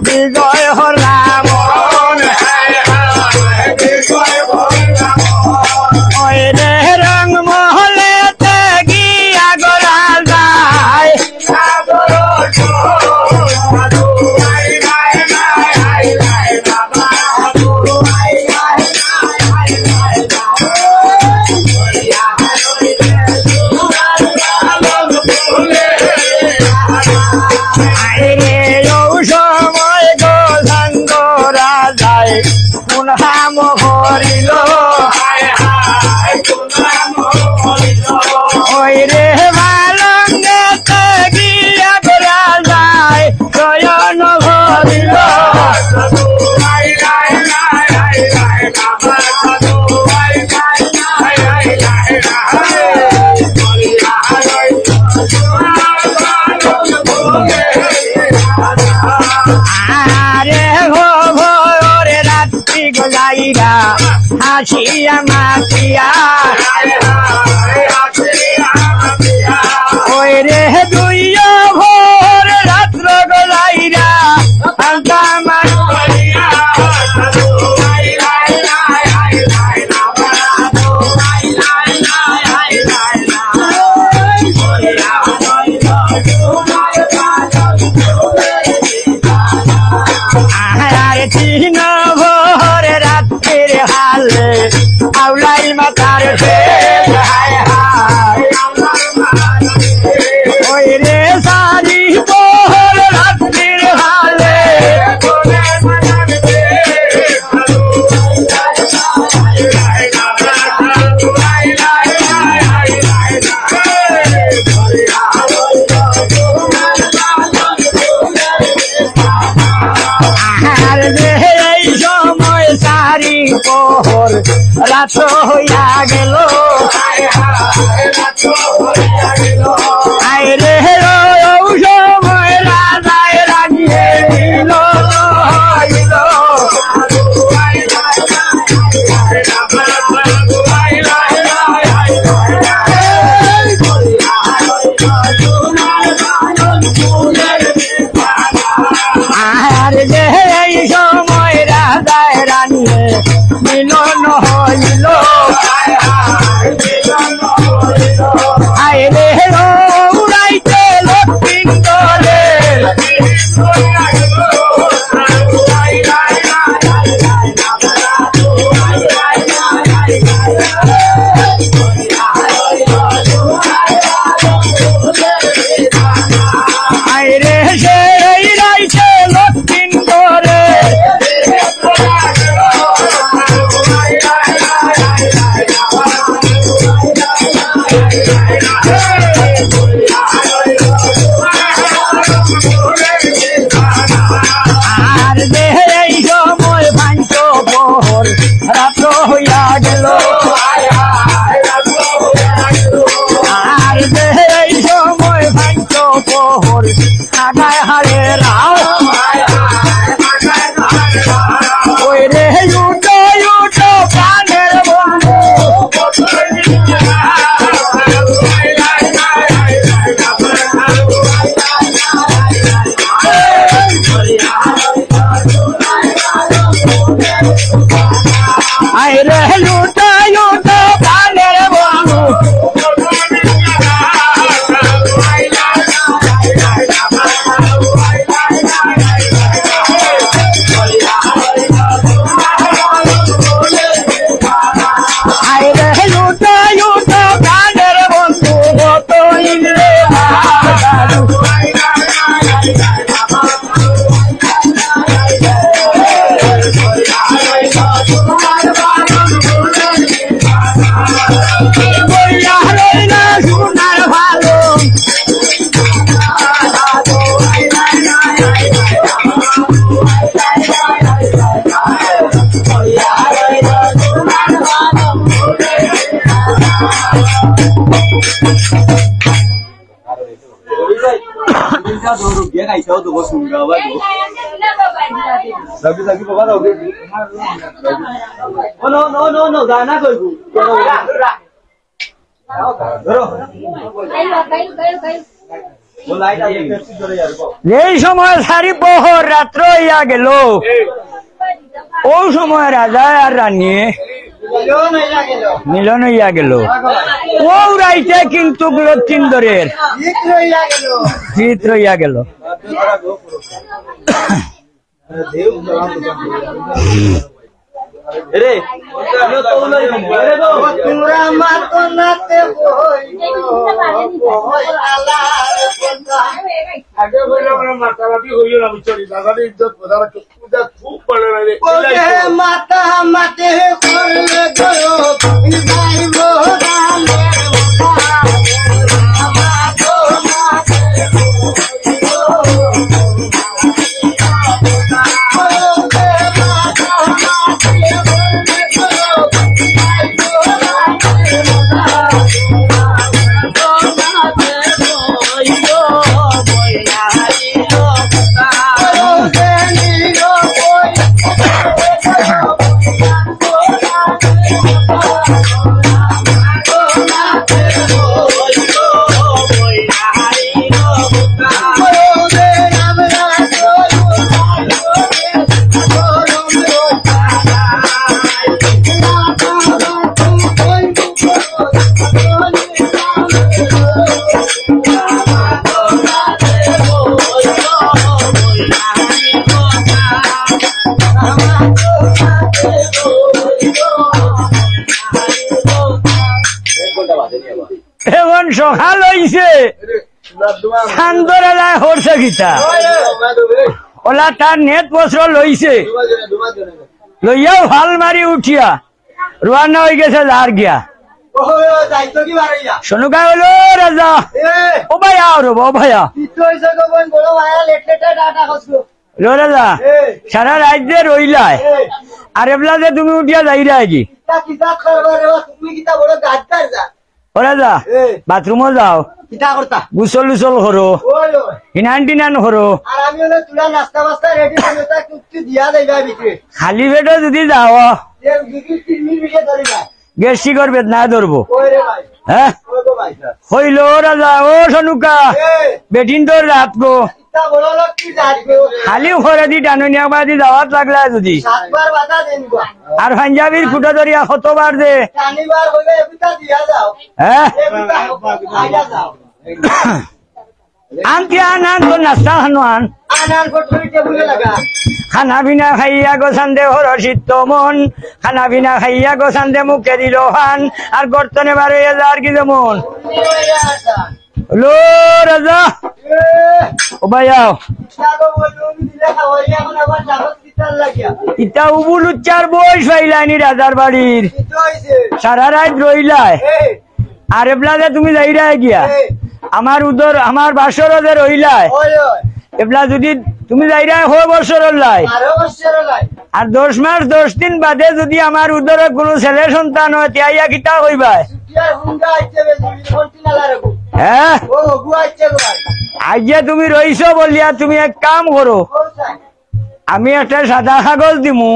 বিজয় হলাম ওই রে রং মহলেতে গিয়া গোরা যায় নাম হরিল ওই রে বালঙ্গেতে গিয়া গোরা যায় শয়ন হরিল গলাইরা হাসিয়া মাতিয়া ওই রে দুই ভোর রাত্র গলাইরা তিন ভোর রাত্রির হালে আউলাই মাতার ওই রে সারি ভোর রাত্রির হালে এই সময় সারি পোহর রাত হইয়া গেল আই রে সময় রাজায় রাগিয়ে দিল আর যে এই সময় রাজায় রানিয়ে মিলন হইল আইলে উড়াইতে লক্ষ্মীন্দরে আইরে সেই রাইতে লক্ষ্মীন্দরে আর দেহে এই সময় ভাঞ্চ পোহর রাত্র হইয়া গেল আর দেহে এই সময় ভাঞ্চ পোহর আগায় হারে রাও ওই রে উঠো উঠো প্রাণের বন্ধু আই রে উঠো উঠো প্রাণের বন্ধু আই রে উঠো উঠো প্রাণের বন্ধু কত ইন্দ্রে এই সময় সারি প্রহর রাত্র হইয়া গেল, ও সময় রাজা আর রানী মিলন হইয়া গেল। ও রাইতে কিন্তু লক্ষিন্দরের জিত রইয়া গেল। মাতা মাতে করলে এখন সকাল হইছে, চান্দরালায় হরছে গীতা ওলা তার নেট বস্ত্র লইছে, লইয়াও ভাল মারি উঠিয়া রোয়ানা হয়ে গেছে যার গিয়া। শোনুকা হলো রাজা ও ভাইয়া রব ও ভাইয়া লো রাজা সারা রাজ্যে রইলায় আর এবলা যে তুমি উঠিয়া যাইরা কি ও রাজা বাথরুমও যাও, গুসল উসল করো, হিনান টিনান করো, খালি পেটে যদি যাও গ্যাস্ট্রিকর বেদনা ধরবো। হ্যাঁ হইল রাজা ও সনুকা বেটিন তোর রাত গো খালি ঘরে দি টানুনিয়া বাদি যাওয়াত লাগলা যদি আর পাঞ্জাবির ফুটো ধরিয়া কতবার দে। হ্যাঁ আনতি আন আন তোর নাস্তা খানো আন খানা পিনা খাইয়া গোসান্দে হরষিত মন, খানা পিনা খাইয়া গোসান্দে মুখে দিল হান আর গর্তনে বারো হাজার কি যেমন লো রাজা ও ভাইয়া ইটা উবুল উচ্চার বয়স পাইলানি রাজার বাড়ির সারা রাত রইলায় আর এবলাতে তুমি যাইরা গিয়া আমার উদর আমার বাসর রইলায় এবলা যদি তুমি যাইরা 6 বছর লাই আর 10 মাস 10 দিন বাদে যদি আমার উদরে কোনো ছেলে সন্তান হয় তিয়াইয়া কিতা হইবা। হ্যাঁ আজ তুমি রইছো বলিয়া তুমি এক কাম করো, আমি একটা সাদা কাগজ দিমু,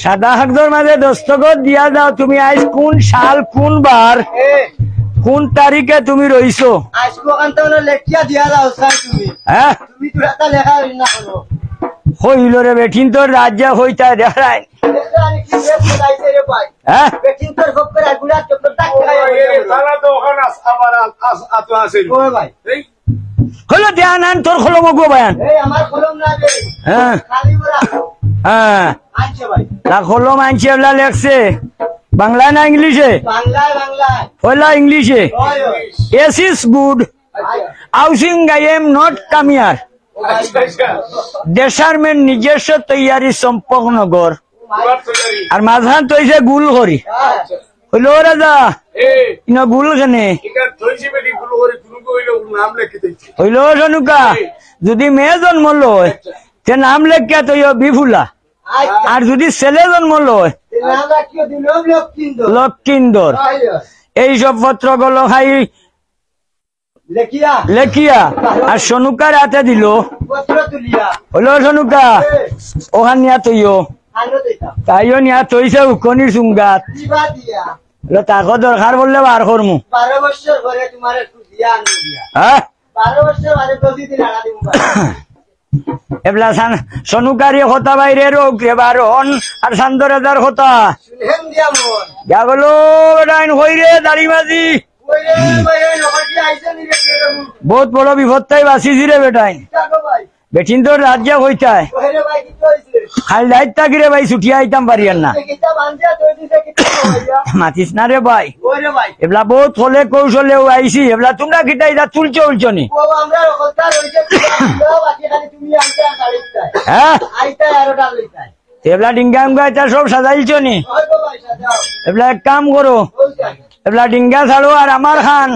সাদা কাগজের মাঝে দস্তখত দিয়া যাও তুমি আজ কোন সাল কোন বার কোন তারিখে তুমি রইছো। হ্যাঁ হইল রে বেঠিন তোর রাজ্যে হইতা দেখায় হলো ধ্যান আন তোর খলম গো বায়ান। হ্যাঁ হ্যাঁ খলম আনছে এগুলা লেখছে বাংলায় না ইংলিশে? হইলা ইংলিশে। As is good housing I am not কামিয়ার দেশার মেন নিজস্ব তৈয়ারি সম্পকনগর আর মাঝখান তৈছে গুল করি হইল রাজা ইনা গুল কেনে হইল সনুকা যদি মেয়ে জন্ম লয় তে নাম লেখিয়া তৈয় বিফুলা আর যদি ছেলে জন্ম লয় লক্ষিন্দর। এইসব পত্র গুলো খাই লেখিয়া লেখিয়া আর সনুকার হাতে দিল। পত্র তুলিয়া হলো সনুকা ওখান নিয়া তৈও আনো দিতাম তাইও নিয়া তৈছে উকনির চুঙ্গাত দিবা দিয়া তাকে দরকার বললে বার করমু 12 বছর ঘরে তোমার দিয়া আনো দিয়া হ্যাঁ 12 বছর আরে প্রতিদিন আনা দিমু এবলা সনুকারি হতা বাইরে রোগ রে বারণ আর সান্দরাদার হতা শুনহেন দিয়া মন যা গেল বেটাইন হইরে দাড়ি মাঝি কইরে ভাই নকটি আইছে নি রে বহুত বড় বিপদ তাই বাঁচিছি রে বেটাইন কাকো ভাই বেটিন তোর রাজ্য হইতায় কইরে ভাই কি কইছে খালি দায়িত্ব থাকিরে ভাই ছুটিয়া আইতাম পারিয়ার না কিতা বানজা তুই দিছে কিতা হইয়া মাতিস না রে ভাই কইরে ভাই এবলা বহুত হলে কৌশলেও আইসি এবলা তোমরা কিটাই যা তুলছো উলছনি ও আমরা কথা রইছে বাকি খালি তুমি আইতা গাড়িতে হ্যাঁ আইতা আর ডাল লইতা এবলা ডিঙ্গা উঙ্গা এটা সব সাজাইছো নি হয়তো ভাই সাজাও এবলা এক কাম করো ওইটা এবলা ডিঙ্গা ছাড়ো আর আমার খান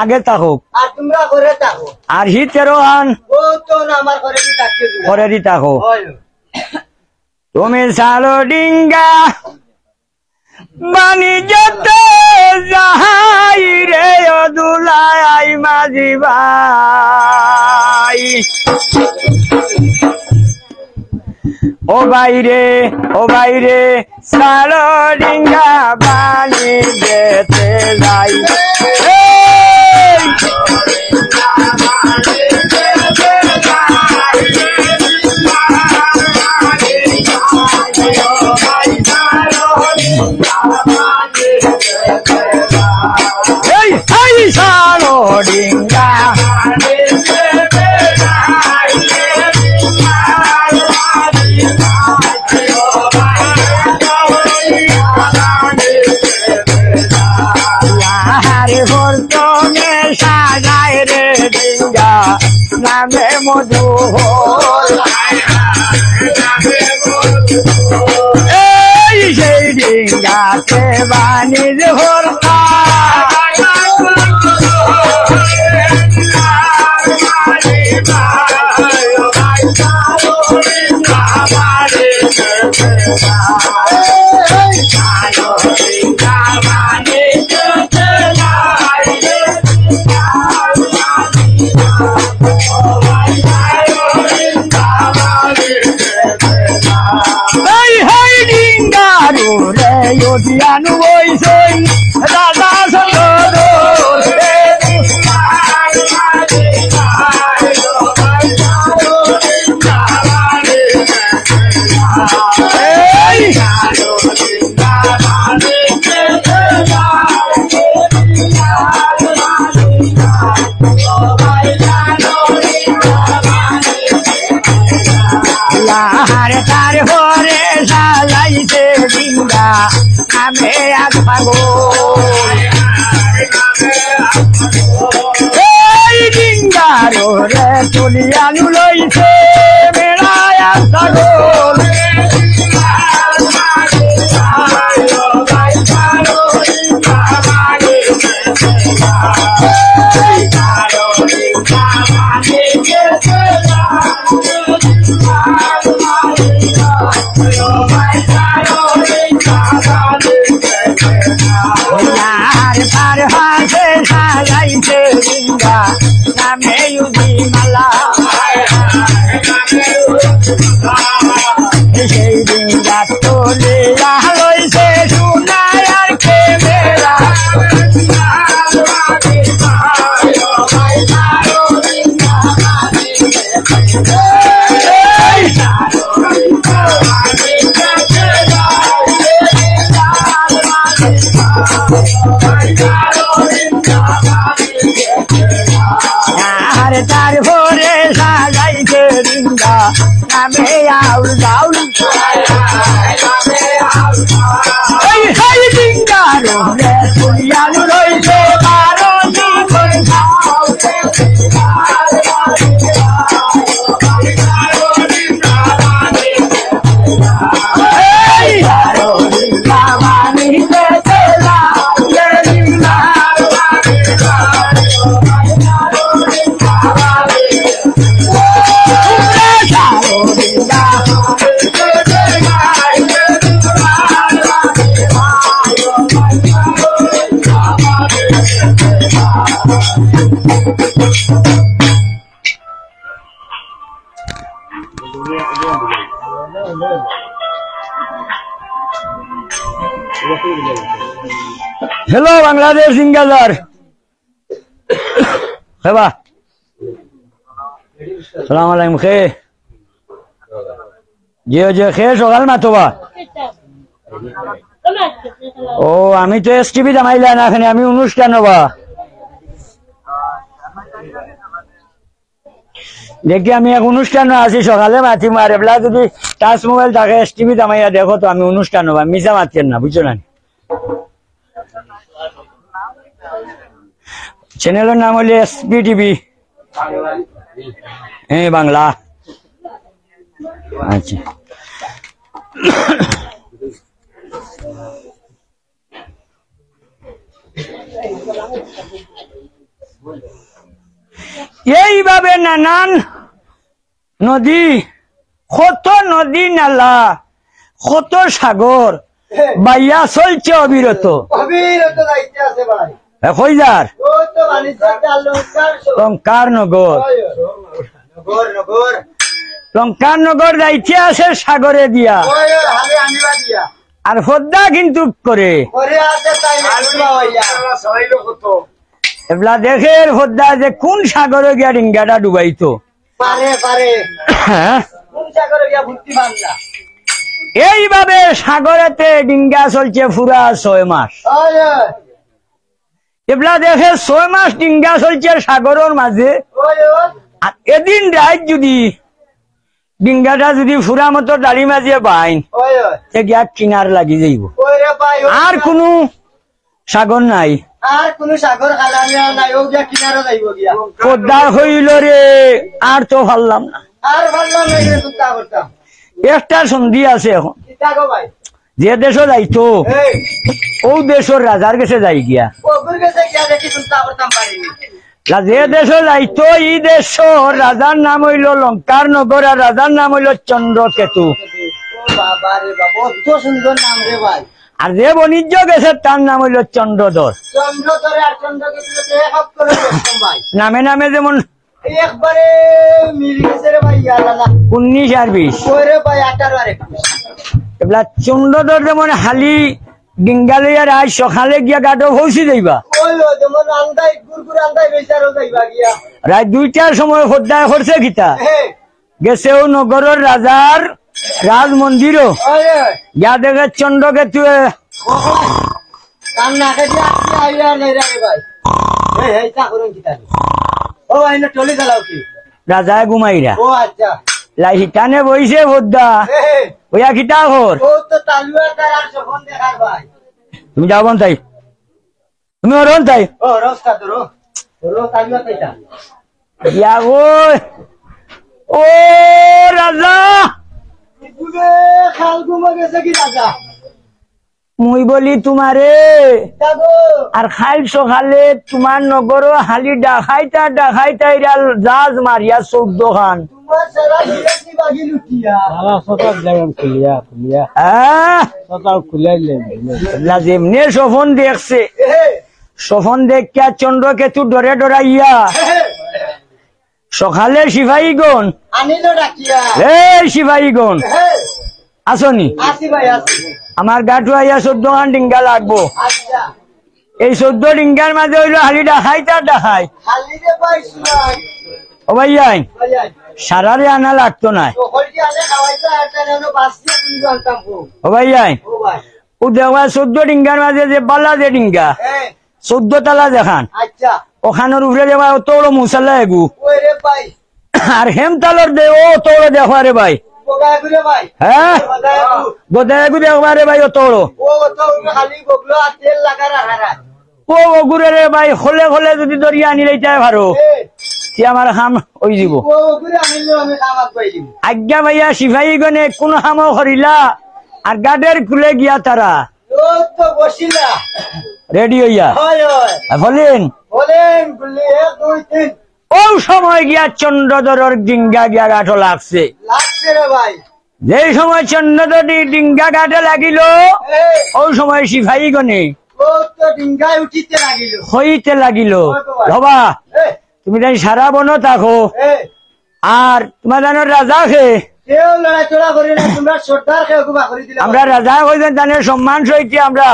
আগে থাকুক আর তোমরা ঘরে থাকো আর হি তেরো খান ও তো না আমার ঘরে কি থাকিয়ে দিও করে দি থাকো হয় তুমি ছাড়ো ডিঙ্গা বানি যেতে যাহাই রে দুলাই মাঝি ভাই ও বাইরে ছাড়ো ডিঙ্গা বানি যেতে যাই এই! এই এই ছাড়ো ডিঙ্গা আরে বর্তমে সাজায় রে ডিঙ্গা নামে মধু এই সেই ডিঙ্গাতে বানির হরকা এই হাই ডিঙ্গারু রে ইউটিয়ানু বইছই দাদা সদর এই লাহারে তার হরে সালাইছে ডিঙ্গা আমি আগ পাগো এই ডিঙ্গারো রে তুলিয়ানু লইছে মেলায় ছাগল লাহারে তার হাতে সালাইছে ডিঙ্গা নামে ইউদি মালা সেই ডিঙ্গা তুলিয়া লইছে সোনার আর ক্যামেরা আরে তার ভোরে সাজাইছে ডিঙ্গা নামে আউল গাউল এই হাই ডিঙ্গারো রে তুলিয়ানু রইছে বারো জীবন এই বারো ডিঙ্গা বানি যেতে যাই ডিঙ্গা হ্যালো বাংলাদেশ সিঙ্গাজার হেবা সালাম আলাইকুম খে যে খে সকাল মাতবা ও আমি তো এস টিভি জামাইলা না এখানে আমি অনুষ্ঠান হবা দেখি আমি এক অনুষ্ঠান আছি সকালে মাতি মারে বলা যদি টাচ মোবাইল থাকে এস টিভি জামাইয়া দেখো তো আমি অনুষ্ঠান হবা মিশা মাতিয়েন না বুঝছো না চ্যানেলের নাম হলো এসপি টিভি হ্যাঁ বাংলা আচ্ছা এইভাবে নানান নদী কত নদী নালা কত সাগর বাইয়া চলছে অবিরত অবিরত দায়িত্বে আছে ভাই কই যার ও তো বাণিজ্যিক অলংকার লঙ্কার নগর নগর নগর লঙ্কার নগর যাইতে আছে সাগরে দিয়া ওই হালে আনিবা দিয়া আর হদ্দা কিন্তু করে করে আছে তাই আলবা হইয়া সবাইলো কত এবলা দেখে হদ্দা যে কোন সাগরে গিয়া ডিঙ্গাটা ডুবাইতো পারে পারে হ্যাঁ কোন সাগরে গিয়া ভর্তি বাংলা এইভাবে সাগরেতে ডিঙ্গা চলছে পুরা 6 মাস ওই এবলা দেখে 6 মাস ডিঙ্গা চলছে সাগরের মাঝে ওই আর এদিন রাত যদি ডিঙ্গাটা যদি ফুরা মতো দাড়ি মাঝিয়ে বাইন ওই সে গিয়া কিনার লাগি যাইব ওই রে ভাই আর কোনো সাগর নাই আর কোন সাগর খালামিয়া নাই ও গিয়া কিনারে যাইব গিয়া পদ্মা হইল রে আর তো পারলাম না আর ভালো নাই রে তুতা করতাম একটা সন্ধি আছে এখন কিতা গো ভাই যে দেশও যাইতো এই ও দেশের রাজার কাছে যাই গিয়া ওগুর কাছে গিয়া দেখি তুতা করতাম পারিনি যে দেশে যাইতো এই দেশ রাজার নাম হইল লঙ্কার নগর আর রাজার নাম হইল চন্দ্রকেতু ও বাবা রে বাবা কত সুন্দর নাম রে ভাই আর যে বাণিজ্য গেছে তার নাম হইল চন্দ্রধর চন্দ্র ধরে আর চন্দ্রকে তুই এক হাত করে দেখতাম ভাই নামে নামে যেমন একবারে মিল গেছে রে ভাই ইয়ালা না 19 আর 20 ওই রে ভাই 18 আর 21 এবলা চন্দ্রধর যেমন হালি ডিঙ্গালিয়ার আজ সকালে গিয়া গাটো পৌঁছি যাইবা ওই যেমন আন্দাই গুরগুর আন্দাই বেচারও যাইবা গিয়া রাত 2টার সময় হদ্দায় করছে গীতা হে গেছেও নগরের রাজার রাজ মন্দিরও ওই যা দেখে চন্দ্রকেতু কাম না খেতে আসি আইয়া নাই রে ভাই এই এই তা করুন কিতা ও ভাই না টলি চালাও কি রাজায় ঘুমাইরা ও আচ্ছা লাইটানে বইছে হদ্দা হে ওয়া কিতা কর ও তো তালুয়া তার আর সখন দেখার ভাই তুমি যাও বন তাই তুমি অরন তাই ও রস্তা তো রো তালুয়া কইতা ইয়া ও রাজা ইগুবে খাল ঘুমা গেছে কি রাজা মুই বলি তোমারে যাগো আর খাইল সকালে তোমার নগর হালি ডাকাইতা ইরাল জাজ মারিয়া 14 খান তোমার সারা বিরাটি বাগি লুটিয়া যেমনি সফন দেখছে হে সফন দেখিয়া চন্দ্রকেতু ডরে ডরাইয়া হে সকালে সিপাহীগণ আনিলো ডাকিয়া এই সিপাহীগণ হে আসনি আসি ভাই আসি আমার গাঠু আইয়া 14 খান ডিঙ্গা লাগবো আচ্ছা এই 14 ডিঙ্গার মাঝে হইলো হালি ডাকাইতা ডাকাই হালিরে ভাই শুনাই ও ভাইয়াই ভাই আই সারারে আনা লাগতো না তো হলটি আলে খাওয়াইতা একটা নেনো বাসিয়া তুই আনতাম গো ও ভাইয়াই ও ভাই ও দেওয়া 14 ডিঙ্গার মাঝে যে বালা যে ডিঙ্গা হে 14 তালা দেখান আচ্ছা ওখানোর উপরে দেওয়া অত বড় মুসাল্লা এগু ওই রে ভাই আর হেমতালর দে ও অত বড় দেখো রে ভাই বগা গুরে ভাই হ্যাঁ বগা গোদা এগু দেখবা রে ভাই অত বড় ও তো খালি বগলো আর তেল লাগা রাখা ও ওগুরে রে ভাই হলে হলে যদি দরিয়া আনি লইতে পারো হে সে আমার হাম হই যাব ও গুরে আনিলো আমি খামাত পাইলি আজ্ঞা ভাইয়া সিপাহী গনে কোন হাম করিলা আর গাডের খুলে গিয়া তারা ও তো বসিলা রেডি হইয়া হয় হয় বলেন বলেন গুলি 1 2 3 ও সময় গিয়া চন্দ্রধরের ডিঙ্গা গিয়া গাঠো লাগছে লাগছে রে ভাই যে সময় চন্দ্রধর ডিঙ্গা গাঠে লাগিল হে ও সময় সিপাহী গনে ও তো ডিঙ্গায় উঠিতে লাগিল হইতে লাগিল বাবা হে তুমি তাই সারা বনো থাকো আর তোমার জানো রাজা খে কেউ লড়াচড়া করি না তোমরা সর্দার কেউ বাকরি দিলে আমরা রাজা হইতেন তাদের সম্মান সহিত আমরা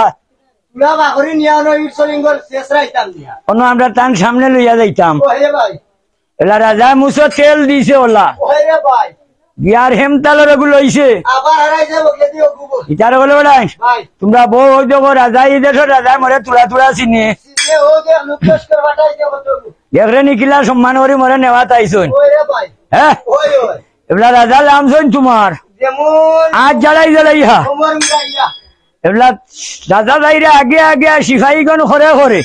তোমরা বাকরি নিয়া নো ইট সলিঙ্গল শেষ রাইতাম নিয়া কোনো আমরা তার সামনে লইয়া যাইতাম ও হে ভাই এলা রাজা মুসো তেল দিছে ওলা ও হে ভাই বিয়ার হেমতালের ওগুলো হইছে আবার হারাই যাব কে দিও গুবো ইটারে বলে বেড়াই ভাই তোমরা বউ হই দেবো রাজা এই দেশ রাজা মরে তুলা তুলা চিনি সিলে ও যে অনুপ্রশ করবাটাই দেব তো দেখরে নিখিলা সম্মান করি মরে নেওয়া তাইছুন ও হে ভাই হ্যাঁ ওই ওই এগুলা রাজা লামছুন তোমার যেমন আজ জ্বালাই জ্বালাইয়া ওমর মিলাইয়া এগুলা রাজা যাইরে আগে আগে সিপাহীগণ করে করে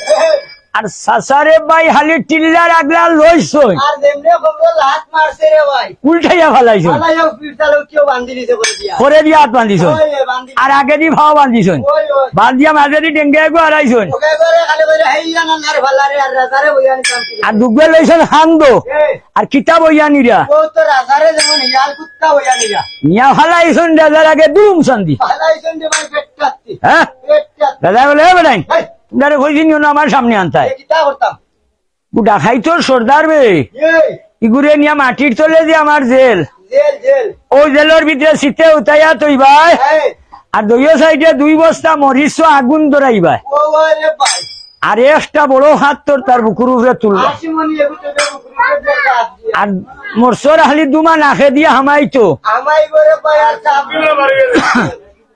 আর সাসারে ভাই হালি টিল্লার আগলা লইছুন আর যেমনে খবর হাত মারছে রে ভাই উল্টাইয়া ফেলাইছুন আলাইও পিটালো কেউ বান্ধি দিতে করে দিয়া করে দিয়ে হাত বান্ধিছুন ওই বান্ধি আর আগে দি ভাও বান্ধিছুন ওই ওই বান্ধিয়া মাঝে দি ডেঙ্গে গো হারাইছুন ওকে করে খালি বলে হেইয়া না নার ভালারে আর রাজারে বইয়ানি কামতি আর দুগবে লইছুন হান্দো আর কিতাব বইয়ানিরা ও তো রাজারে যেমন ইয়াল কুত্তা বইয়ানি যা নিয়া ফেলাইছুন রাজার আগে দুম সন্ধি হালাইছেন যে ভাই পেটটাতি হ্যাঁ পেটটাতি রাজা বলে হে বেড়াই এই তোমরা কইছি নিও না আমার সামনে আনতায় কিতা করতাম গুডা খাই তোর সর্দার বে এই ইগুরে নিয়া মাটির তলে যে আমার জেল জেল জেল ওই জেলের ভিতরে শীতে উঠাইয়া তৈবাই এই আর দইয় সাইডে 2 বস্তা মরিচ আগুন ধরাইবাই ও রে ভাই আর একটা বড় হাত তোর তার বুকুর উপরে তুলবা আসিমনি এগুতে দেব কুকুরে কাট দিয়া আর মোরসর হালি দুমা নাখে দিয়ে হামাইতো আমাই করে ভাই আর চাপিলে মারি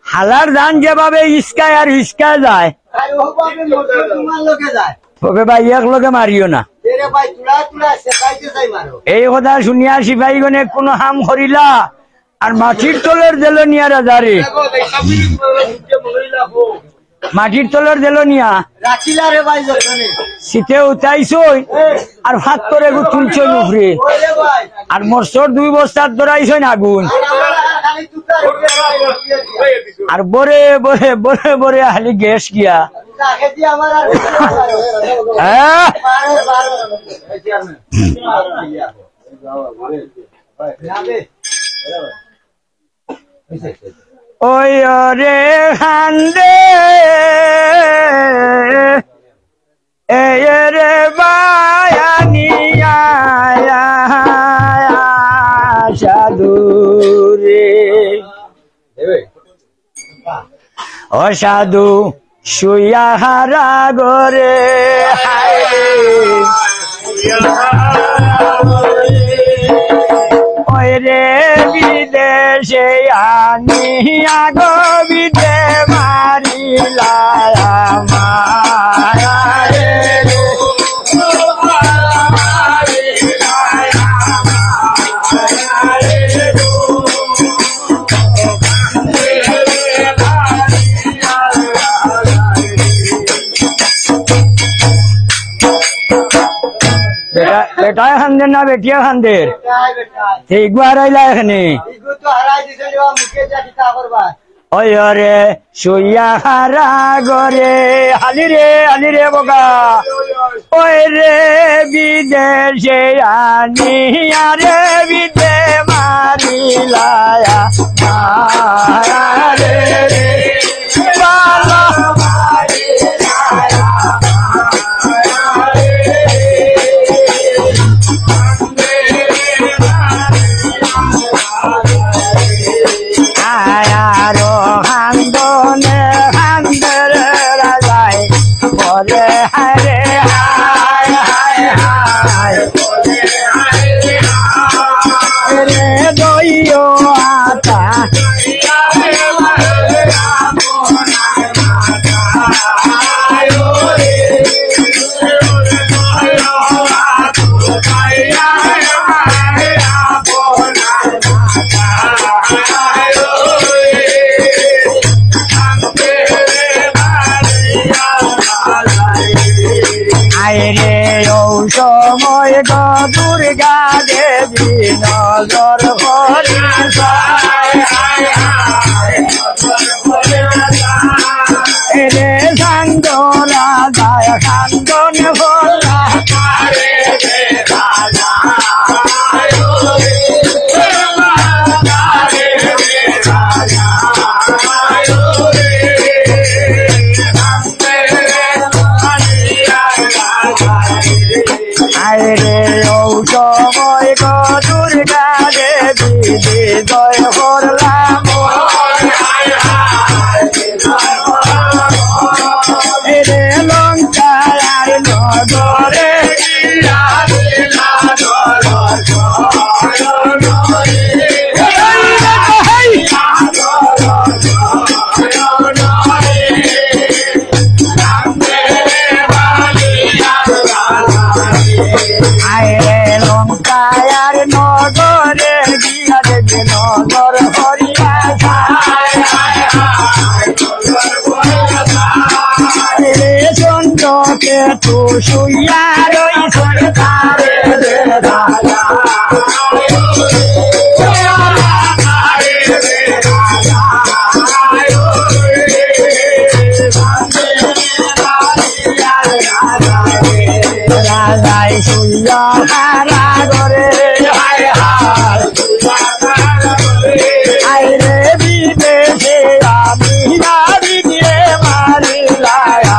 হালার ধান যেভাবে ইস্কায় আর হিসকায় যায় আর ও বাবে মোটর তোমার লোকে যায় তবে ভাই এক লগে মারিও না রে ভাই তুলা তুলা শেখাইতে চাই মারো এই কথা শুনিয়া সিপাহীগণে কোনো হাম করিলা আর মাটির তলের জেল নিয়া রাজারে মাটির তলের জেল নিয়া রাখিলা রে ভাই যতনে শীতে উঠাইছই আর ভাত করে তুলছই উপরে ওই রে ভাই আর মোরসর 2 বস্তার ধরাইছই আগুন আর আমার খালি তুতা আর বরে বরে বরে বরে হালি গ্যাস গিয়া রাখে দি আমার আর হ্যাঁ ওই রে হান্দে এ রে বায়ানিয়া সাধু রে অসাধু শুইয়া হারা গরে হায় ওই রে বিদেশে আনিয়া গো বিদে মারিলা মায়া রে বেটায় খান্দের না বেটিয়া খান্দের একবার আইলা এখানে ইগু তো হারাই দিছে রে মুখে যা কিতা করবা ওই রে শুইয়া হারা গরে হালি রে বগা ওই রে বিদেশে আনিয়া রে বিদে মারিলা মায়া রে বালা আয়ারো হান্দনে হান্দর রাজাই বলে হায় হায় হায় হায় রে দইও আতা কে তু শুইয়া রইছন তারে রাজা রাজাই শুইয়া হারা করে হায় হায় আইরে বিদেশে আমি নারী দিয়ে মারিলায়া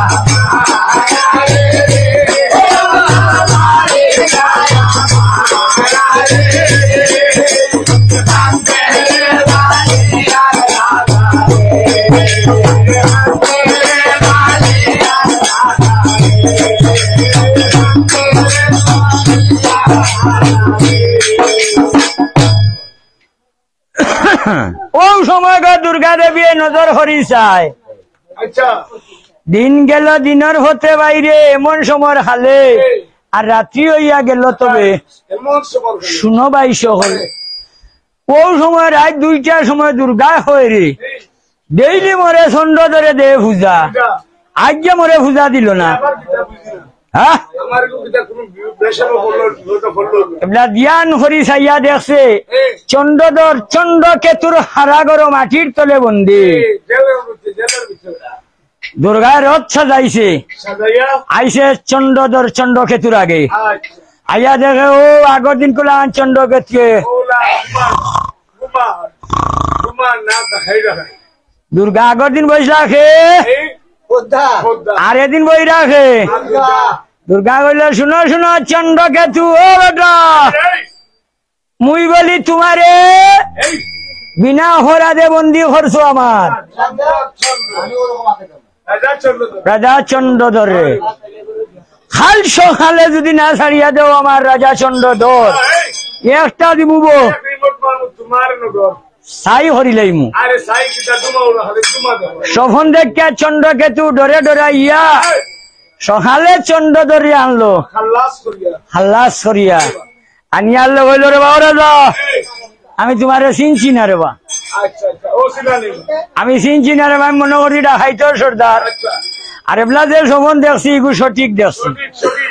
ও সময়কার দুর্গা দেবী নজর হরি চায় আচ্ছা দিন গেল দিনের হতে বাইরে এমন সময় হালে আর রাত্রি হইয়া গেল তবে এমন সময় হলো। শুনো বাইশ হল ও সময় রাত 2টার সময় দুর্গা হয় রে ডেইলি মরে চন্দ্র ধরে দে পূজা এটা আজ যে মরে পূজা দিল না আবার কিতা বুঝি না হ্যাঁ আমার কিতা কোনো বেশানো করলো বিপদ করলো এবার জ্ঞান হরি চাইয়া দেখছে এই চন্দ্রধর চন্দ্র কেতুর হারাগর মাটির তলে বন্দি জেলের ভিতরে দুর্গা রথ সাজাইছে সাজাইয়া আইসে চন্দ্রধর চন্দ্র কেতুর আগে আচ্ছা আইয়া দেখে ও আগর দিন কোলা চন্দ্র কেতুকে ওলা কুমার কুমার না দেখাই রাখে দুর্গা আগর দিন বসে রাখে এই পদ্মা পদ্মা আর এদিন বই রাখে আচ্ছা দুর্গা কইল শুনো শুনো চন্দ্র কেতু ও বেটা এই মুই বলি তোমারে এই বিনা অপরাধে বন্দি করছো আমার রাজা চন্দ্র রাজা চন্দ্রধরে খাল সকালে যদি না ছাড়িয়া দেও আমার রাজা চন্দ্রধর একটা দিব তোমার নগর সাই হরিলাইমু আরে সাই কিতা তোমার হাতে তোমা দেবো সফন দেখিয়া চন্দ্র কেতু ডরে ডরাইয়া সকালে চন্দ্র ধরে আনলো খালাস করিয়া হাল্লাস করিয়া আনিয়া আনলো হইল রে বাবা রাজা আমি তোমারে চিনছি না রে বা আচ্ছা আচ্ছা ও সিনানি আমি চিনছি না রে বা, আমি মনে করি ডাকাইতো সর্দার আচ্ছা আর এবলা যে সবন দেখছি এগু সঠিক দেখছি সঠিক সঠিক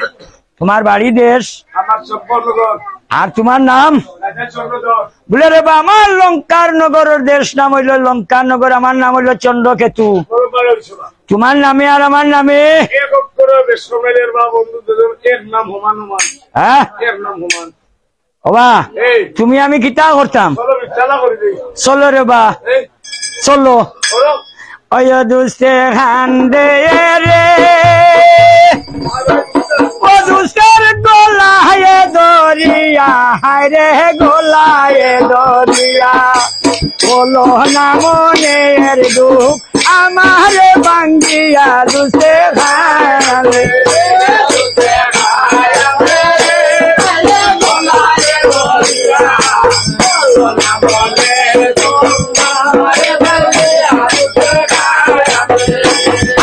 তোমার বাড়ি দেশ আমার সম্পর্কনগর আর তোমার নাম রাজা চন্দ্রধর বলে রে বা আমার লঙ্কার নগরের দেশ নাম হইল লঙ্কার নগর আমার নাম হইল চন্দ্রকেতু বড় সভা তোমার নামে আর আমার নামে এক অক্ষর বেশমেলের বা বন্ধু দুজন এর নাম হুমান হুমান হ্যাঁ এর নাম হুমান ওবা এই তুমি আমি কিতা করতাম চলো বিচালা করে দিই চলো রে বা এই চলো ওরা ওই দুস্তে খান্দে রে ও দুস্তের গোলায় দরিয়া হায় রে গোলায় দরিয়া বলো না মনের দুঃখ আমার বাঙ্গিয়া দুস্তে খান্দে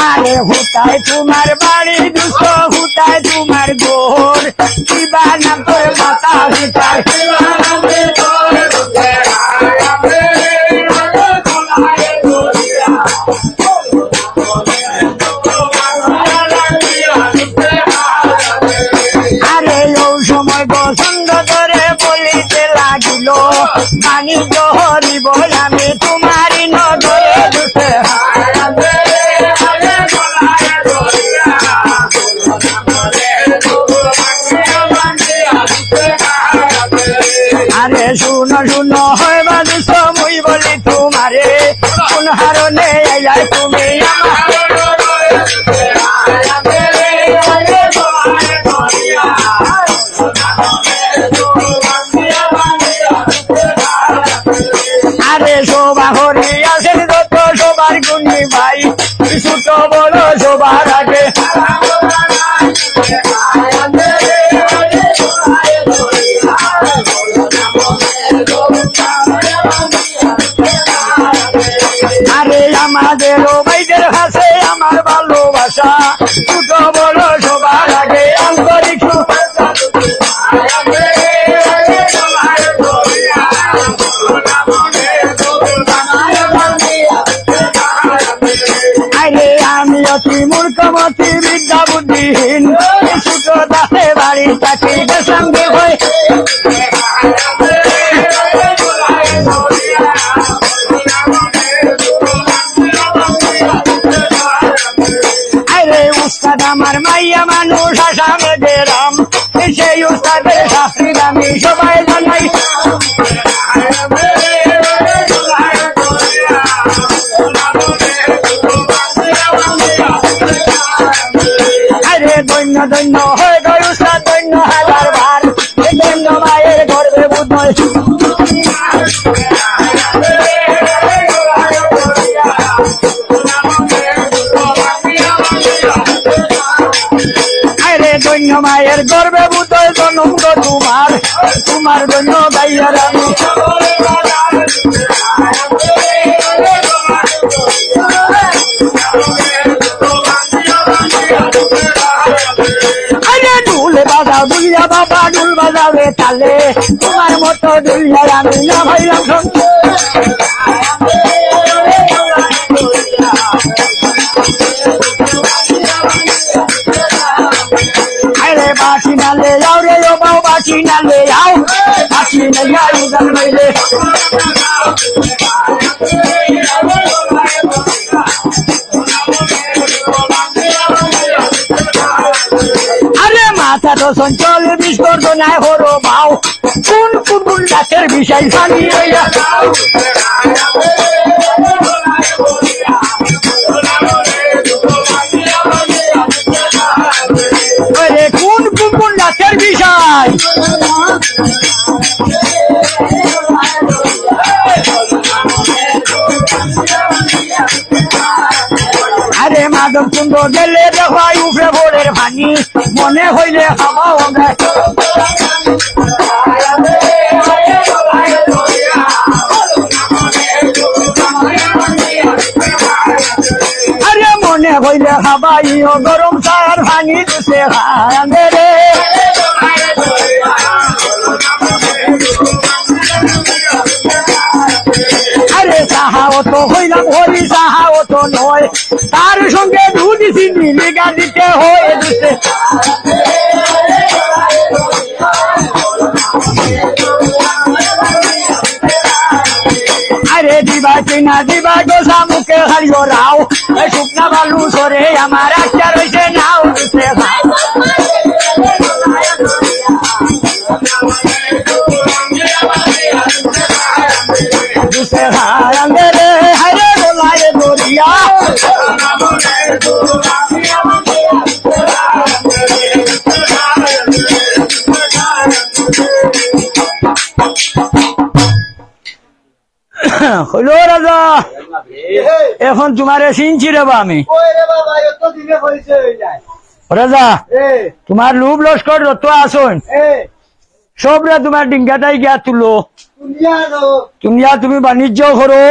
আরে হুতায় তোমার বাড়ি দুঃখ হুতায় তোমার গোর কিবা নাম তোর মাথা হুতায় আরে ও সময় বসন্ত ধরে বলিতে লাগিল বাণিজ্য হরিব আমি তোমারই নগরে দুঃখে আরে শুনো শুনো হয় মানুষ মুই বলি তোমারে কোন হারণে আইলাই তুমি আরে শোভা হরি আছেন যত সবার গুণী ভাই ছোট বড় সবার আগে আরে আমাদেরও ভাইদের কাছে আমার ভালোবাসা ছোট বড় সবার আগে আন্তরিক আরে আমি অতি মূর্খমতি বিদ্যা বুদ্ধি দিন ছোট দাসে বাড়ি চাকরি গেছাম গে ভাই আরে উস্তাদ আমার মাইয়া মানুষ আসামে গেলাম সেই উস্তাদের শাস্ত্রী আমি সবাই জানাই আরে দৈন্য দৈন্য হয়ে গয় উস্তাদ দৈন্য হাজার বার দৈন্য মায়ের গর্বে বুধময় আরে দৈন্য মায়ের গর্বে বুধয় জনম গো তোমার তোমার দৈন্য গাইয়ার আমি আরে ঢুলে বাজাও দুলিয়া বাবা ঢুল বাজাবে তালে তোমার মতো দুলিয়া আমি না ভাইলাম আরে বাসি নালে যাও রে ও বাউ বাসি নালে যাও বাসি নাইয়া উদান মাইলে আরে মাথা তো সঞ্চল বিস্ফোরণায় হরো বাউ কোন কোন ডাকের বিষয় জানি হইয়া আরে কোন কোন ডাকের বিষয় আরে মাদক কুন্দ গেলে দেখাই উফরে ভোরের ভানি মনে হইলে হাওয়া হবে আরে মনে হইলে হাবাই ও গরম চার ভানি দুসে খায় রে আরে সাহাও তো হইলাম হরি সাহাও তো নয় তার সঙ্গে দুধ চিনি লিগা দিতে হয়ে দিতে আরে দিবা কিনা দিবা গোসা মুখে হারিও রাও শুকনা বালু সরে আমার একটা রয়েছে নাও দিতে দুসে হারাঙ্গে রে হারে গোলায় দরিয়া হলো রাজা এখন তোমারে চিনছি রেবা আমি রাজা তোমার লুব লস্কর যত আসন সবরা তোমার ডিঙ্গাটাই গিয়া তুলো তুমি বাণিজ্য করো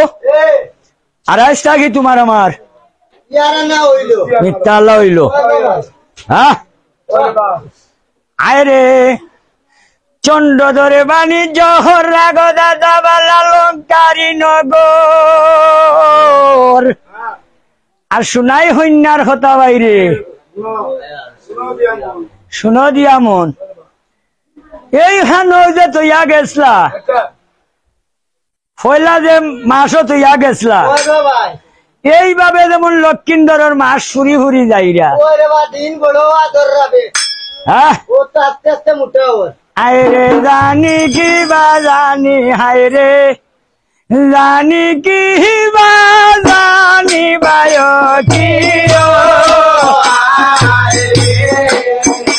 আড়াইশটা কি তোমার আমার মিথ্যা আল্লাহ হইল হ্যাঁ আয় রে চন্দ্র ধরে বাণিজ্য হরা গো দাদা বালা লঙ্কারি নগর আর শুনাই হইনার কথা বাইরে শুনো দিয়া মন এইখানে যে তৈয়া গেছলা পয়লা যে মাসও তৈয়া গেছলা এইভাবে যেমন লক্ষিন্দরের মাস ফুরি ফুরি যাইরা হ্যাঁ আইরে জানি কি বা জানি হাইরে জানি কি বা জানি বায় কি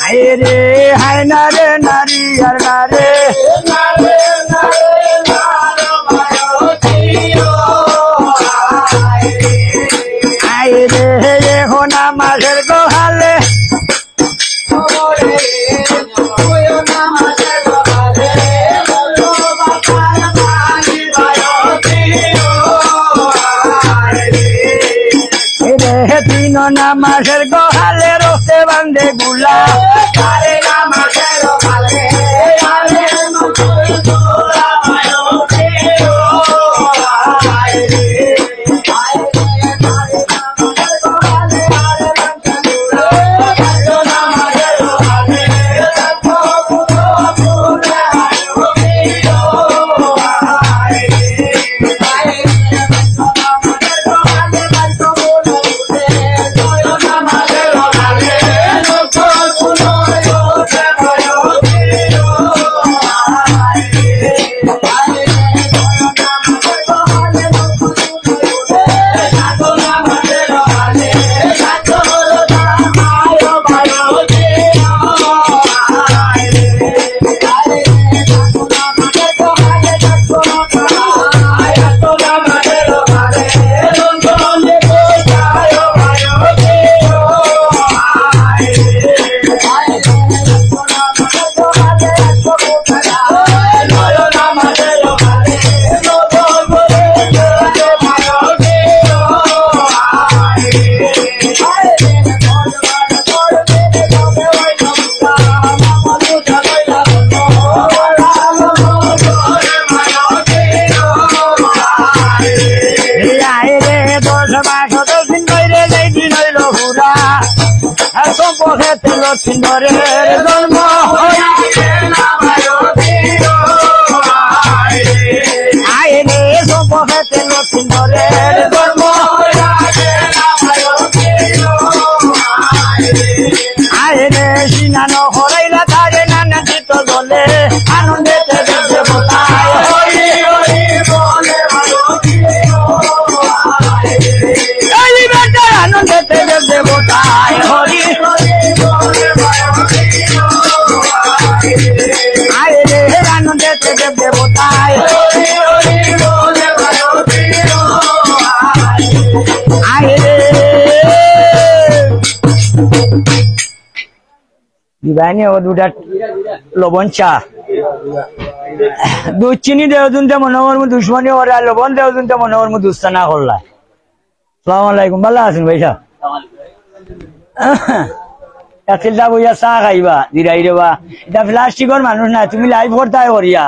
আইরে হায় না রে নারী আর না রে আইরে এখন মাসের গোহালে তিন না মাসের গোহালে রোতে বান্ধে গুলা সপক্ষে লক্ষিন্দরের জন্ম আয় রে সপক্ষে লক্ষিন্দরের জন্ম আয় রে সিনানো হরাইলা তারে নানা চিত বলে আনন্দে দেবতায় হরি হরি বলে এই বেটার আনন্দে দেবতায় হরি হরি বলে আয় রে আনন্দে দেবতায় হরি হরি বলে আয় রে দিবাইনি ও দুটা লবণ চা দুধ চিনি দেও দুনতে মনোহর মু দুশ্মনী ওরা লবণ দেও দুনতে মনোহর মু দুস্তানা করলা সালাম আলাইকুম ভালো আছেন ভাইসা একটা বইয়া চা খাইবা দিরাই রেবা এটা প্লাস্টিকের মানুষ না তুমি লাইভ করতাই করিয়া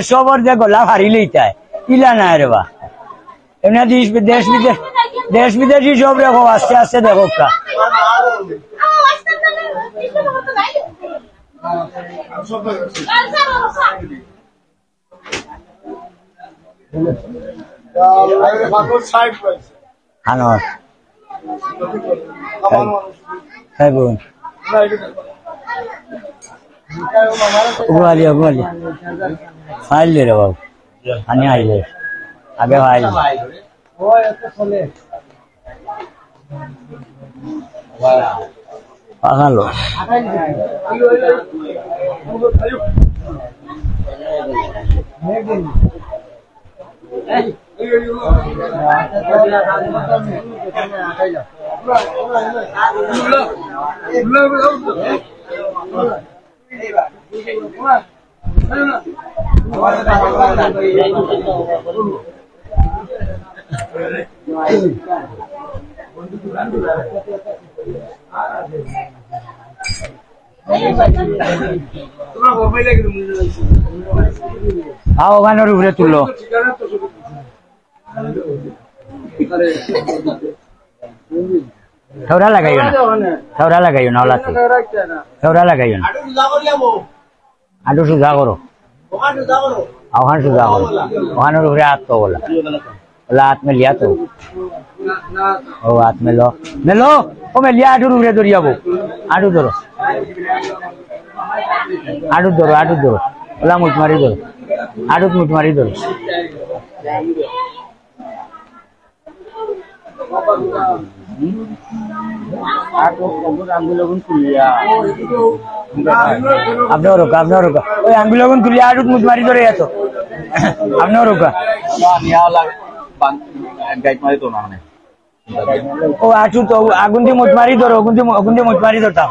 সবর যে গলা হারি লইতাই ইলা না রেবা এমনি দেশ বিদেশি সব রেখো আস্তে আস্তে দেখো কা আনোয়ার খাইবুন উগলি উগলি ফাইল দে রে বাবু আনি আইলে আগে ফাইল পাগালো ওখানের উপরে তুললো সৌরা লাগাইও না সৌরা লাগাইও না আটু সুজা করো ওখান সুজা করো ওখানের উপরে হাত তো বলা ওলা হাত में लिया तो ओ हाथ में लो ओ मैं लिया आटू रे दरिया वो आटू धरो ओला मुठ मारी धरो आटू मुठ मारी धरो আপনার রোকা ওই আঙ্গুল লগুন তুলিয়া আটু মুঠ মারি ধরে এত আপনার রোকা ও আটু তো আগুন দিয়ে মুঠ মারি ধরো আগুন দিয়ে মুঠ মারি ধরতাম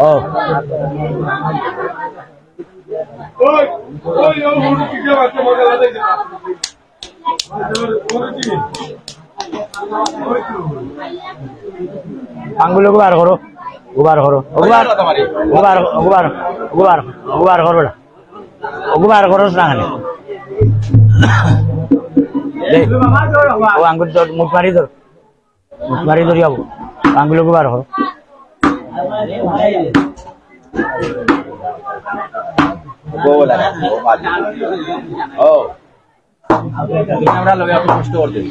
ও আঙ্গুল বার করো গুবার করো গুবার করো গুবার করো না ও আঙ্গুল মুখ মারি ধরি যাবো আঙ্গুল গুবার করো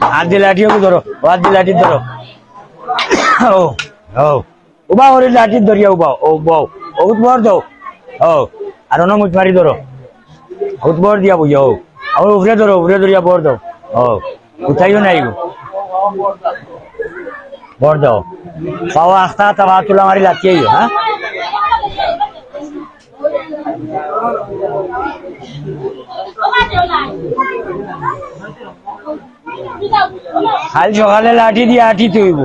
হাত দিয়ে লাঠিও ধরো হাত দিয়ে লাঠি ধরো উবা ওরে লাঠি ধরিয়া উবাও ও বউ বহুত বর দাও আর অন্য মুখ মারি ধরো বহুত বর দিয়া বুঝা আর উপরে ধরিয়া বর দাও উঠাইও নাই বর দাও পাওয়া আখতা তাবা তুলা মারি লাঠিয়াইও হ্যাঁ কাল সকালে লাঠি দিয়ে আঠি তুইব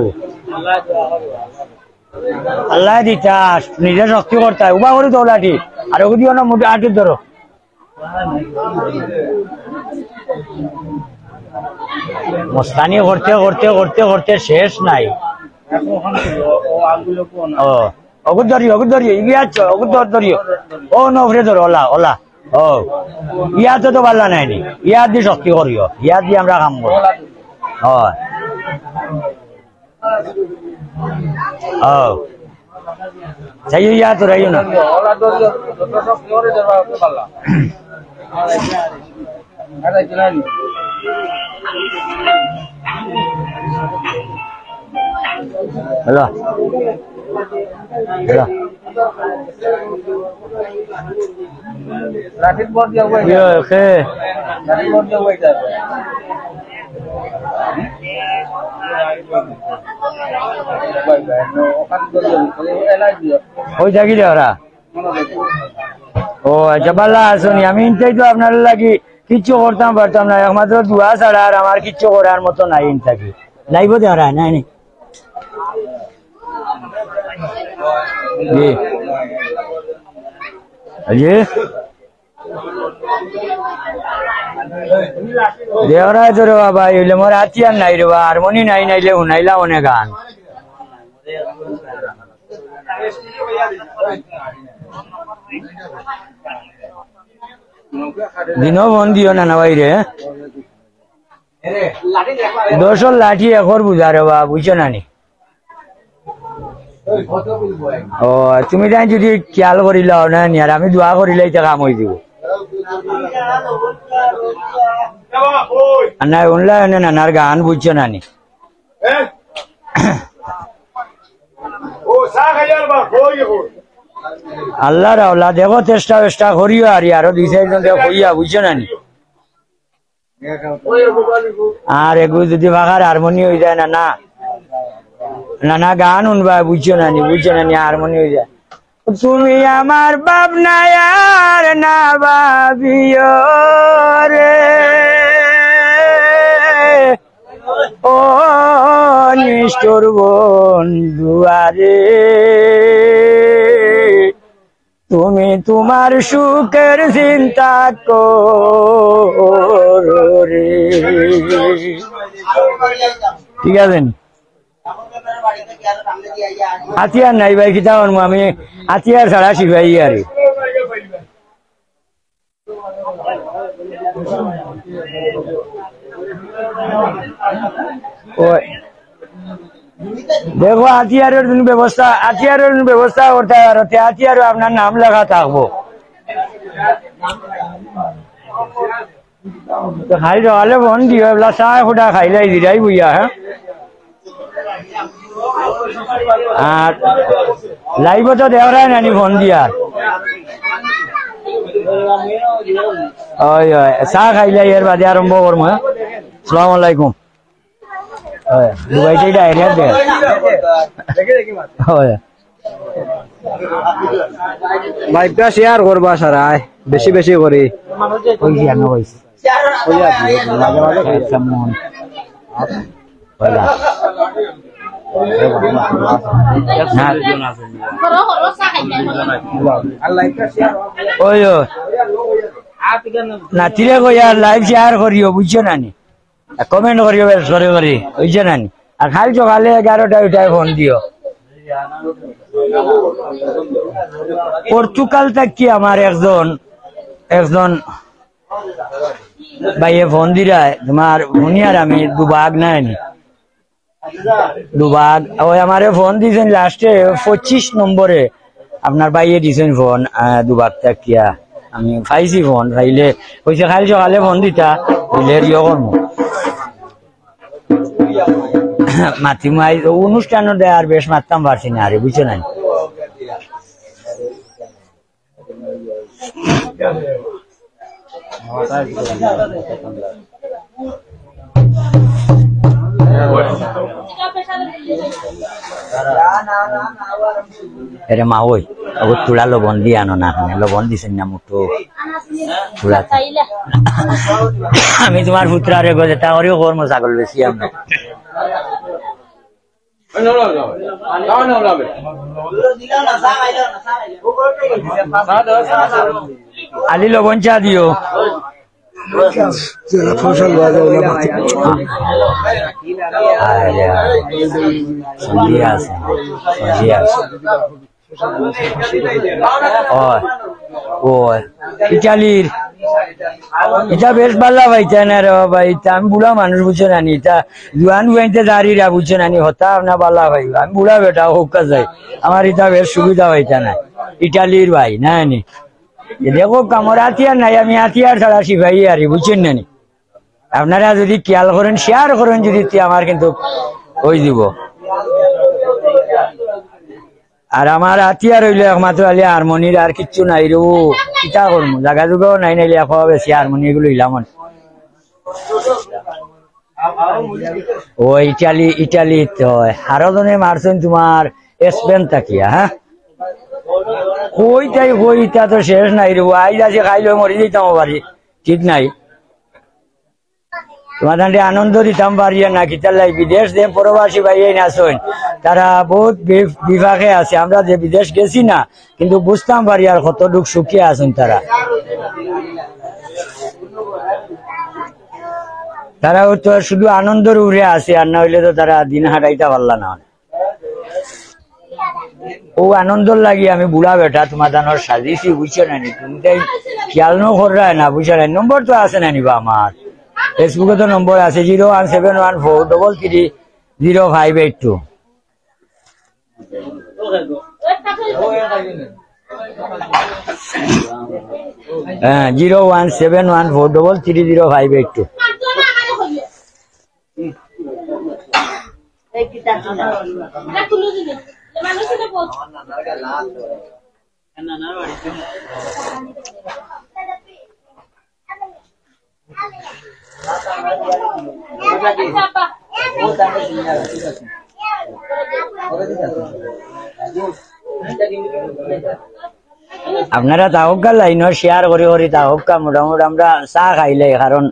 আল্লাহ দিতা নিজে শক্তি করতে উবা করি তো লাঠি আর ওকে দিও না মোটে আঠি ধরো মস্তানি করতে শেষ নাই অগুদ ধরিও ইগিয়াচ্ছ অগুদ ধরিও ও নফরে ধরো ওলা ইয়াতে তো পাল্লা নাইনি ইয়াত দিয়ে শক্তি করিও ইয়াত দিয়ে আমরা কাম করি ও যাইও ইয়া তো রাইও না hello hello Rapid board dia wei. Iya, oke. Rapid board dia wei dah. Wei dah. No, kan dia kalau elak dia. ওই থাকি রে ওরা ও আচ্ছা বাল্লা আসুনি আমি ইনটাই তো আপনার লাগি কিচ্ছু করতাম পারতাম না একমাত্র দুয়া ছাড়া আর আমার কিচ্ছু করার মতো নাই ইন থাকি লাইব দে ওরা নাই নি জি জি দেওরা তো রে বাবা এলে মোর আতিয়ার নাই রে বাবা হারমোনি নাই নাইলে শুনাইলা অনেক গান দিনও বন দিও না বাইরে দশর লাঠি একর বুঝা রে বা বুঝছো না নি ও তুমি তাই যদি খেয়াল করিলাও না নি আর আমি দোয়া করিলে এটা কাম হয়ে দিব না উনলা নানার গান বুঝছো না নি আল্লাহ রাওলা দেখো চেষ্টা করিও আর আরো দুই চারজন হইয়া বুঝছো না নি আর এগুলো যদি বাঘার হারমোনি হয়ে যায় না না না না গান শুনবা বুঝছো না নি হারমোনি হয়ে যায় তুমি আমার বাপ নাই আর না ভাবিও রে ও নিষ্ঠুর বন্ধু আরে তুমি তোমার সুখের চিন্তা করো রে ঠিক আছে হাতিয়ার নাই ভাই কিতা করবো আমি হাতিয়ার ছাড়া শিখাই আর দেখো হাতিয়ারের ব্যবস্থা করতে পারো হাতিয়ারও আপনার নাম লেখা থাকবো খাই সকালে ফোন দিও এগুলা চাহ খুঁটা খাইলাই দিলাই বুঝা হ্যাঁ আর লাইভ তো দেওয়াই নানি ফোন দিয়ার চাহ খাইলাই এর বাদে আরম্ভ করবো হ্যাঁ আসসালামু আলাইকুম দুবাইটাই ডাইরিয়ার দে লাইভটা শেয়ার করবা সারাই বেশি বেশি করে নাতিরে কইয়া লাইভ শেয়ার করিও বুঝছো নানি কমেন্ট করিও করে করি বুঝছো নানি আর খালি সকালে 11টা উঠায় ফোন দিও পর্তুগাল থেকে আমার একজন ভাইয়ে ফোন দিরায় তোমার ভুনিয়ার আমি দুবাগ নাইনি দুবাগ ওই আমারে ফোন দিয়েছেন লাস্টে 25 নম্বরে আপনার ভাইয়ে দিয়েছেন ফোন দুবাগ থাকিয়া আমি পাইছি ফোন পাইলে কইছে খালি সকালে ফোন দিতা দিলে রিও করবো মাতিম অনুষ্ঠানও দেয় আর বেশ মারতাম পারছি না আরে বুঝছো না এরে মা ওই তুলা লবণ দিয়ে আনো না লবণ দিছেন না মুঠো আমি তোমার পুত্রারে গলে তা করেও কর্ম ছাগল বেশি আমরা আলি লবণ চা দিও ইটালির এটা বেশ ভালো পাইছে না রে বাবা, এটা আমি বুড়া মানুষ বুঝছো নানি, এটা জোয়ান বুয়াইতে দাঁড়িয়ে বুঝছো নানি, হতা আপনার ভালো পাইব, আমি বুড়া বেটা হোক যাই, আমার এটা বেশ সুবিধা পাইতা না। ইটালির ভাই না নি, দেখো কামর হাতিয়ার নাই, আমি হাতিয়ার ছাড়া শিখাই আর বুঝছেন নানি। আপনারা যদি খেয়াল করেন, শেয়ার করেন যদি, আমার কিন্তু ওই দিব। আর আমার হাতিয়ার হইলে একমাত্র আলি হারমোনির, আর কিচ্ছু নাই রে, কিতা করবো, জাগা যুগাও নাই, নাইলে এখন বেশি হারমোনি এগুলো ইলাম। ও ইটালি হয়, আরো জনে মারছেন তোমার স্পেন তাকিয়া। হ্যাঁ কইটা তো শেষ নাই রে, আইজ আছে খাইলে মরি দিতাম পারি, ঠিক নাই। তোমার আনন্দ দিতাম পারি না, কিতার লাই বিদেশ যে প্রবাসী ভাই আছেন, তারা বহুত বিভাগে আছে, আমরা যে বিদেশ গেছি না, কিন্তু বুঝতাম পারি আর কতটুক সুখিয়ে আছেন তারা। তারাও তো শুধু আনন্দের উড়ে আছে, আর না হইলে তো তারা দিন হাঁটাইতে পারলা না। ও আনন্দর লাগি আমি বুড়া বেটা তোমার দানোর সাজিয়েছি, বুঝছো না, তুমি তাই খেয়াল নো করা না, বুঝছো না। নম্বর তো আছে না নিবা আমার ফেসবুকে, তো নম্বর আছে 01714330582। হ্যাঁ 01714330582। আপনারা তাহকা লাইন শেয়ার করে করি তাহকা, মোটামুটি আমরা চা খাইলে, কারণ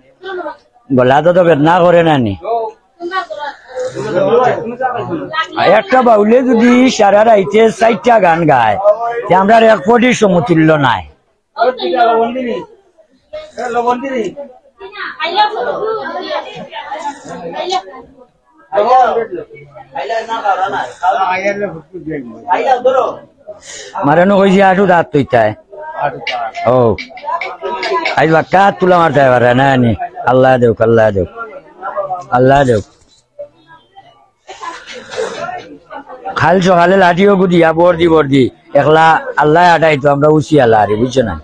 গলা তো বেদনা করে নানি। একটা বাউলে যদি সারা রাইতে 4টা গান গায়, আমরা 1 কোটি সমতুল্য নাই। মারানো কইছি আটু দাঁত তুইতায়, ও আজ বাক্কা তুলা মারতে পারে না নি। আল্লাহ দেব, আল্লাহ দেব, আল্লাহ দেব। খাল সকালে লাঠিও গুদিয়া বর্দি একলা আল্লাহ আটাইতো, আমরা উচি আল্লাহ আরে, বুঝছো না।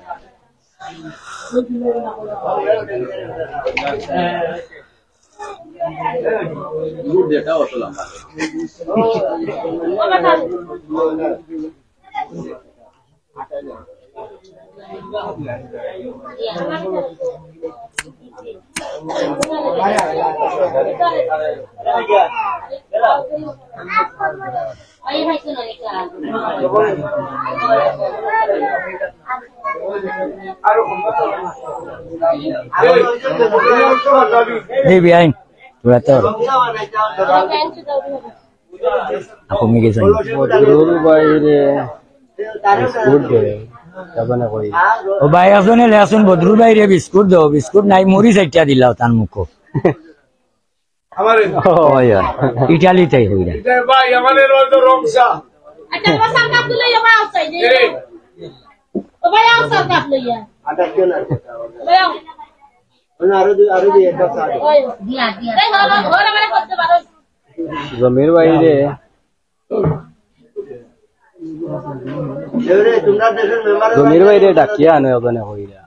Devi anh, Turator. Aku mikir saja. Dulu bayar biskut deh. Kapan aku ini? Oh bayar tu ni langsung bodru bayar biskut do, biskut naik muri saja di lautan muko. Oh ya, Italy teh hujan. ভাই আমাদের তো রংসা আচ্ছা বাসার cup তুলে যাবা outside ও ভাই outside cup লইয়া আটা কেন ভাই আরো দি একটা সাথ ওই দিয়া এই ঘর মানে করতে পারো জমির বাইরে এবারে তোমরা দেশের মেম্বার জমির বাইরে ডাকিয়া আনে ওখানে হইরা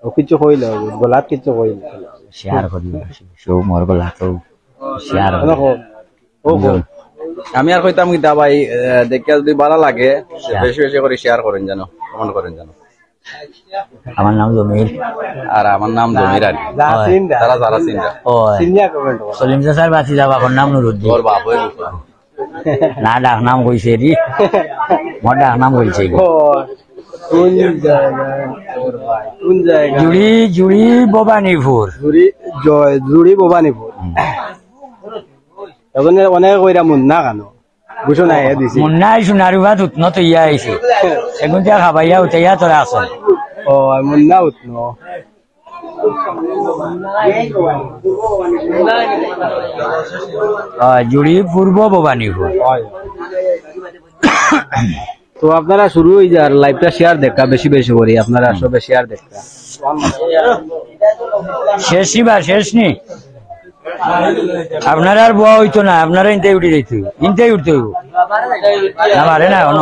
ও কিছু কইল গোলাপ কিছু কইল Share kau dulu, show more gula tu, share. আমি আর কইতাম কি দা ভাই দেখে যদি ভালো লাগে বেশি বেশি করে শেয়ার করেন জানো, কমেন্ট করেন জানো। আমার নাম জমির, আর আমার নাম জমির আর তারা যারা চিন্তা সিনিয়া কমেন্ট সলিম স্যার বাঁচি যাবা, আমার নাম নুরুদ্দিন। ওর বাপের না ডাক নাম কইছে রি, মোর ডাক নাম কইছে। কোন জায়গায় ওর ভাই কোন জায়গা জুড়ি ভবানীপুর, জুড়ি ভবানীপুর। এখন অনেক কইরা মুন্না কানো বুঝো নাই দিছি মুন্নাই সোনারু ভাত উৎন তৈয়া আইছে, এখন যা খাবাইয়া উঠাইয়া তোরা আসন। ও মুন্না উঠন জুড়ি পূর্ব ভবানীপুর। তো আপনারা শুরু হয়ে যার লাইভটা শেয়ার দেখা বেশি বেশি করি আপনারা সবে শেয়ার দেখা শেষই বা শেষ নি আপনারা আর বোয়া হইতো না আপনারা ইনতে উঠে যাইতে ইনতে উঠতে হইব না পারে না অন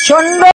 সুন্দর